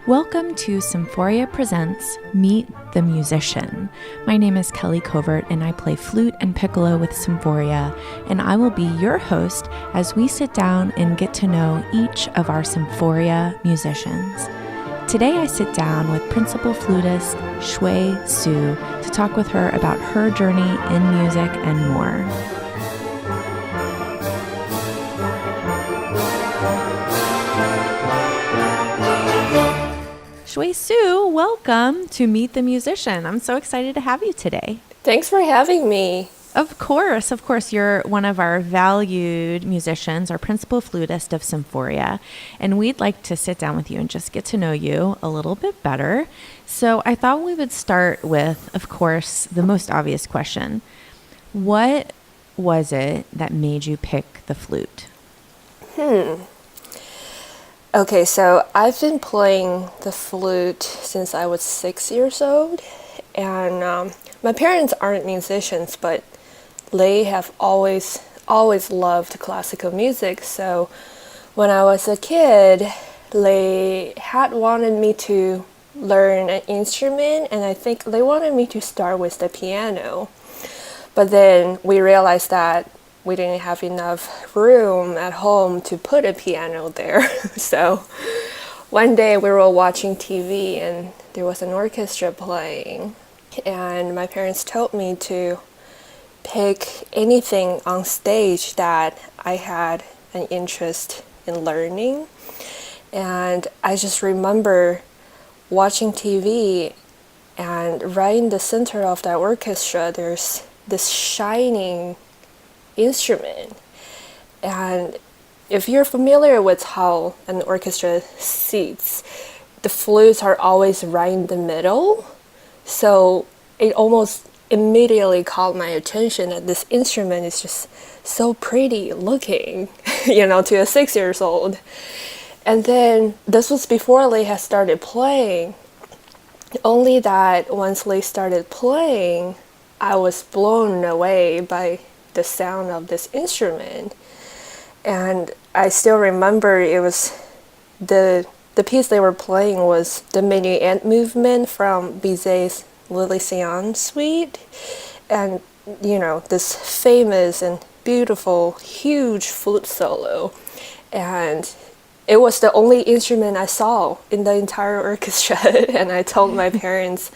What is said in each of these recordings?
Welcome to Symphoria Presents Meet the Musician. My name is Kelly Covert and I play flute and piccolo with Symphoria, and I will be your host as we sit down and get to know each of our Symphoria musicians. Today I sit down with principal flutist Shui Su to talk with her about her journey in music and more. Shui Su, welcome to Meet the Musician. I'm so excited to have you today. Thanks for having me. Of course. You're one of our valued musicians, our principal flutist of Symphoria, and we'd like to sit down with you and just get to know you a little bit better. So I thought we would start with, of course, the most obvious question. What was it that made you pick the flute? Okay, so I've been playing the flute since I was 6 years old, and my parents aren't musicians, but they have always loved classical music. So when I was a kid, they had wanted me to learn an instrument, and I think they wanted me to start with the piano. But then we realized that we didn't have enough room at home to put a piano there. So one day we were watching TV and there was an orchestra playing, and my parents told me to pick anything on stage that I had an interest in learning. And I just remember watching TV, and right in the center of that orchestra there's this shining instrument. And if you're familiar with how an orchestra seats, the flutes are always right in the middle. So it almost immediately caught my attention that this instrument is just so pretty looking, to a 6 years old. And then this was before they had started playing. Only that once they started playing, I was blown away by the sound of this instrument. And I still remember it was the piece they were playing was the minuet movement from Bizet's Lily Suite, and this famous and beautiful huge flute solo. And it was the only instrument I saw in the entire orchestra. And I told my parents,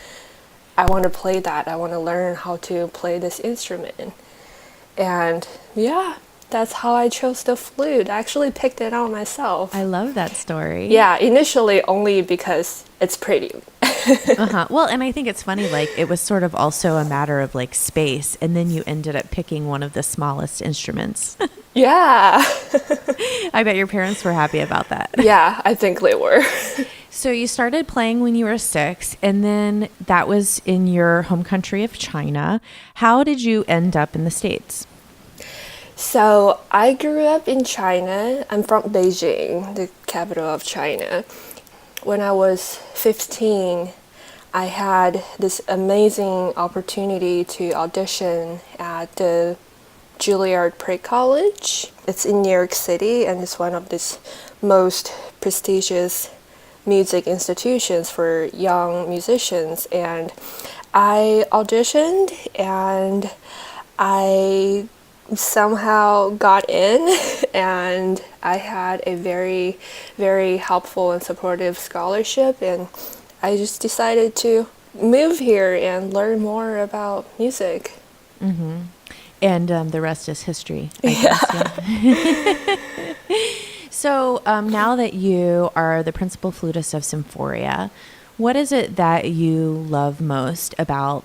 I want to play that, I want to learn how to play this instrument. And yeah, that's how I chose the flute. I actually picked it out myself. I love that story. Yeah, initially only because it's pretty. Well, and I think it's funny, it was sort of also a matter of space, and then you ended up picking one of the smallest instruments. Yeah. I bet your parents were happy about that. Yeah, I think they were. So you started playing when you were 6, and then that was in your home country of China. How did you end up in the States? So I grew up in China. I'm from Beijing, the capital of China. When I was 15, I had this amazing opportunity to audition at the Juilliard Pre-College. It's in New York City, and it's one of the most prestigious music institutions for young musicians. And I auditioned, and I somehow got in, and I had a very, very helpful and supportive scholarship, and I just decided to move here and learn more about music. Mm-hmm. And the rest is history, I guess. Yeah. So now that you are the principal flutist of Symphoria, what is it that you love most about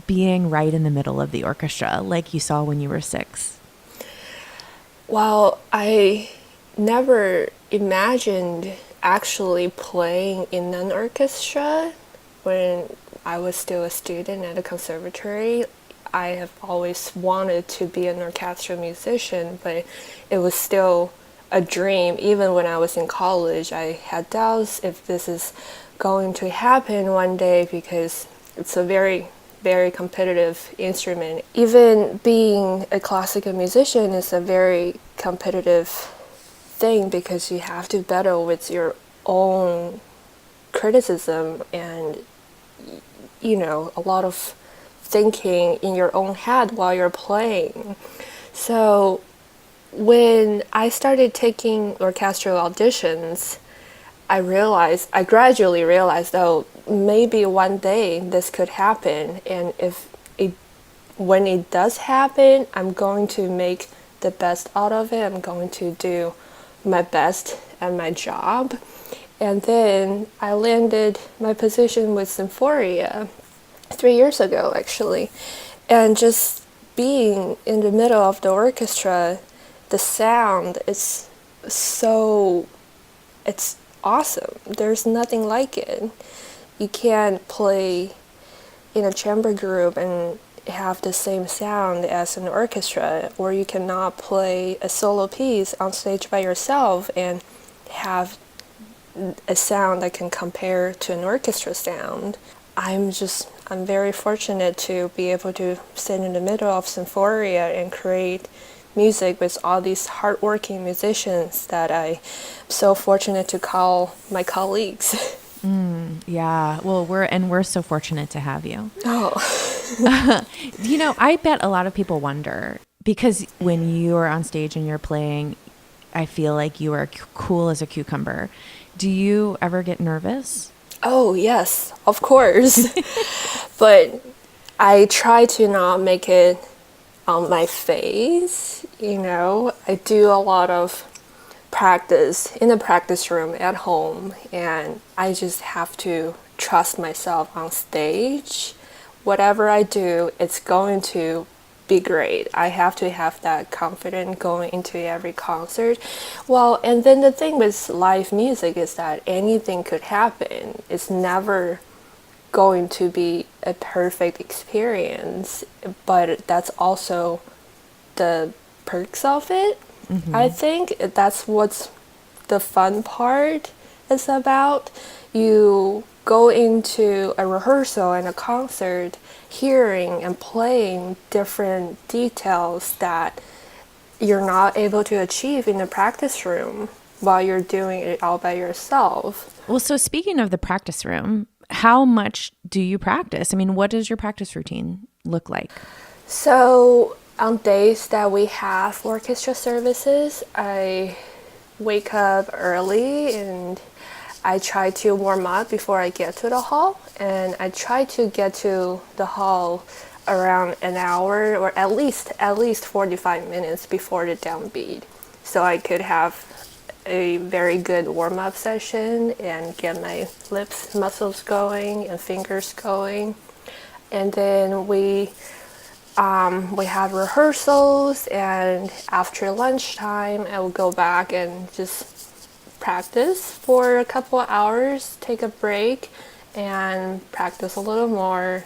being right in the middle of the orchestra, like you saw when you were 6? Well, I never imagined actually playing in an orchestra when I was still a student at a conservatory. I have always wanted to be an orchestral musician, but it was still a dream. Even when I was in college, I had doubts if this is going to happen one day, because it's a very very competitive instrument. Even being a classical musician is a very competitive thing because you have to battle with your own criticism and, a lot of thinking in your own head while you're playing. So when I started taking orchestral auditions, I gradually realized, oh, maybe one day this could happen. And when it does happen, I'm going to make the best out of it. I'm going to do my best at my job. And then I landed my position with Symphoria 3 years ago, actually. And just being in the middle of the orchestra, the sound is it's awesome. There's nothing like it. You can't play in a chamber group and have the same sound as an orchestra, or you cannot play a solo piece on stage by yourself and have a sound that can compare to an orchestra sound. I'm very fortunate to be able to sit in the middle of Symphoria and create music with all these hardworking musicians that I'm so fortunate to call my colleagues. Yeah. Well, we're so fortunate to have you. Oh. I bet a lot of people wonder, because when you are on stage and you're playing, I feel like you are cool as a cucumber. Do you ever get nervous? Oh, yes, of course. But I try to not make it on my face. I do a lot of practice in the practice room at home, and I just have to trust myself on stage. Whatever I do, it's going to be great. I have to have that confidence going into every concert. Well, and then the thing with live music is that anything could happen. It's never going to be a perfect experience, but that's also the perks of it. I think that's what's the fun part is about. You go into a rehearsal and a concert hearing and playing different details that you're not able to achieve in the practice room while you're doing it all by yourself. Well, so speaking of the practice room, how much do you practice? I mean, what does your practice routine look like? So on days that we have orchestra services, I wake up early and I try to warm up before I get to the hall, and I try to get to the hall around an hour or at least 45 minutes before the downbeat, so I could have a very good warm-up session and get my lips muscles going and fingers going. And then we have rehearsals, and after lunchtime I will go back and just practice for a couple of hours, take a break, and practice a little more.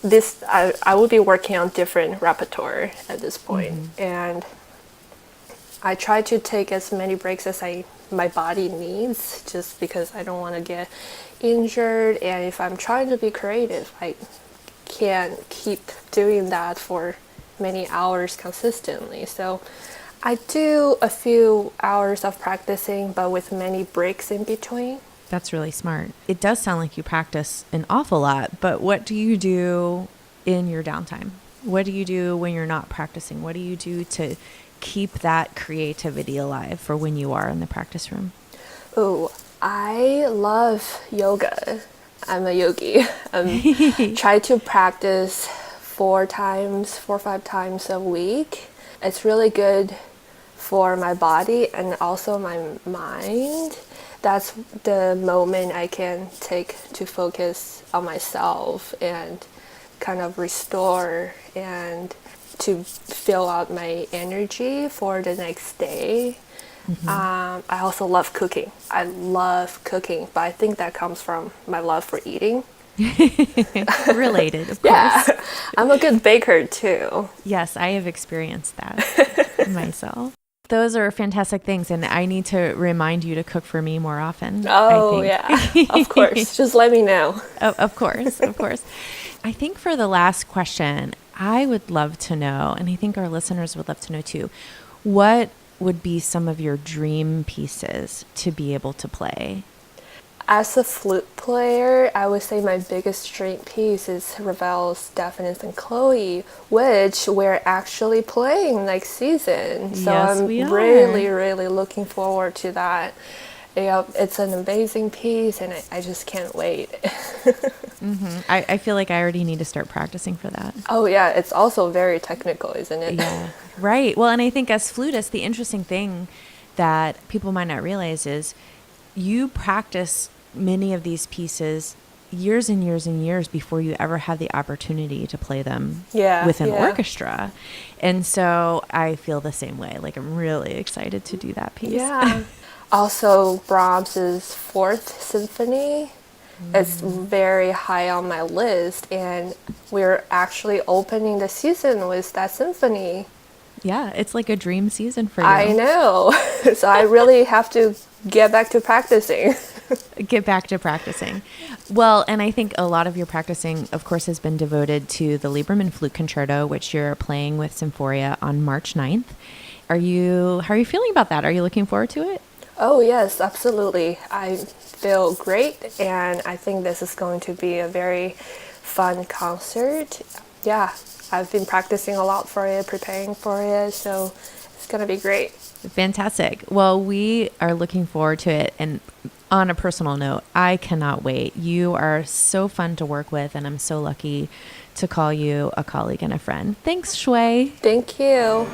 I will be working on different repertoire at this point, and I try to take as many breaks as my body needs, just because I don't want to get injured. And if I'm trying to be creative, I can't keep doing that for many hours consistently. So I do a few hours of practicing, but with many breaks in between. That's really smart. It does sound like you practice an awful lot, but what do you do in your downtime? What do you do when you're not practicing? What do you do to keep that creativity alive for when you are in the practice room? Oh, I love yoga. I'm a yogi. Try to practice 4 or 5 times a week. It's really good for my body and also my mind. That's the moment I can take to focus on myself and kind of restore and to fill out my energy for the next day. I also love cooking. I love cooking, but I think that comes from my love for eating. Related, of course. Yeah, I'm a good baker too. Yes, I have experienced that myself. Those are fantastic things, and I need to remind you to cook for me more often. Oh, yeah, of course. Just let me know. Of course, of course. I think for the last question, I would love to know, and I think our listeners would love to know too, what would be some of your dream pieces to be able to play? As a flute player, I would say my biggest dream piece is Ravel's Daphnis and Chloe, which we're actually playing next season. So Yes, I'm we are. really, really looking forward to that. Yeah, it's an amazing piece, and I just can't wait. I feel like I already need to start practicing for that. Oh, yeah, it's also very technical, isn't it? Yeah, right. Well, and I think as flutists, the interesting thing that people might not realize is you practice many of these pieces years and years and years before you ever have the opportunity to play them with an orchestra. And so I feel the same way. Like, I'm really excited to do that piece. Yeah. Also, Brahms's Fourth Symphony is very high on my list, and we're actually opening the season with that symphony. Yeah, it's like a dream season for you. I know. So I really have to get back to practicing. Get back to practicing. Well, and I think a lot of your practicing, of course, has been devoted to the Leiberman Flute Concerto, which you're playing with Symphoria on March 9th. How are you feeling about that? Are you looking forward to it? Oh, yes, absolutely. I feel great, and I think this is going to be a very fun concert. Yeah, I've been practicing a lot for it, preparing for it, so it's going to be great. Fantastic. Well, we are looking forward to it, and on a personal note, I cannot wait. You are so fun to work with, and I'm so lucky to call you a colleague and a friend. Thanks, Shui. Thank you.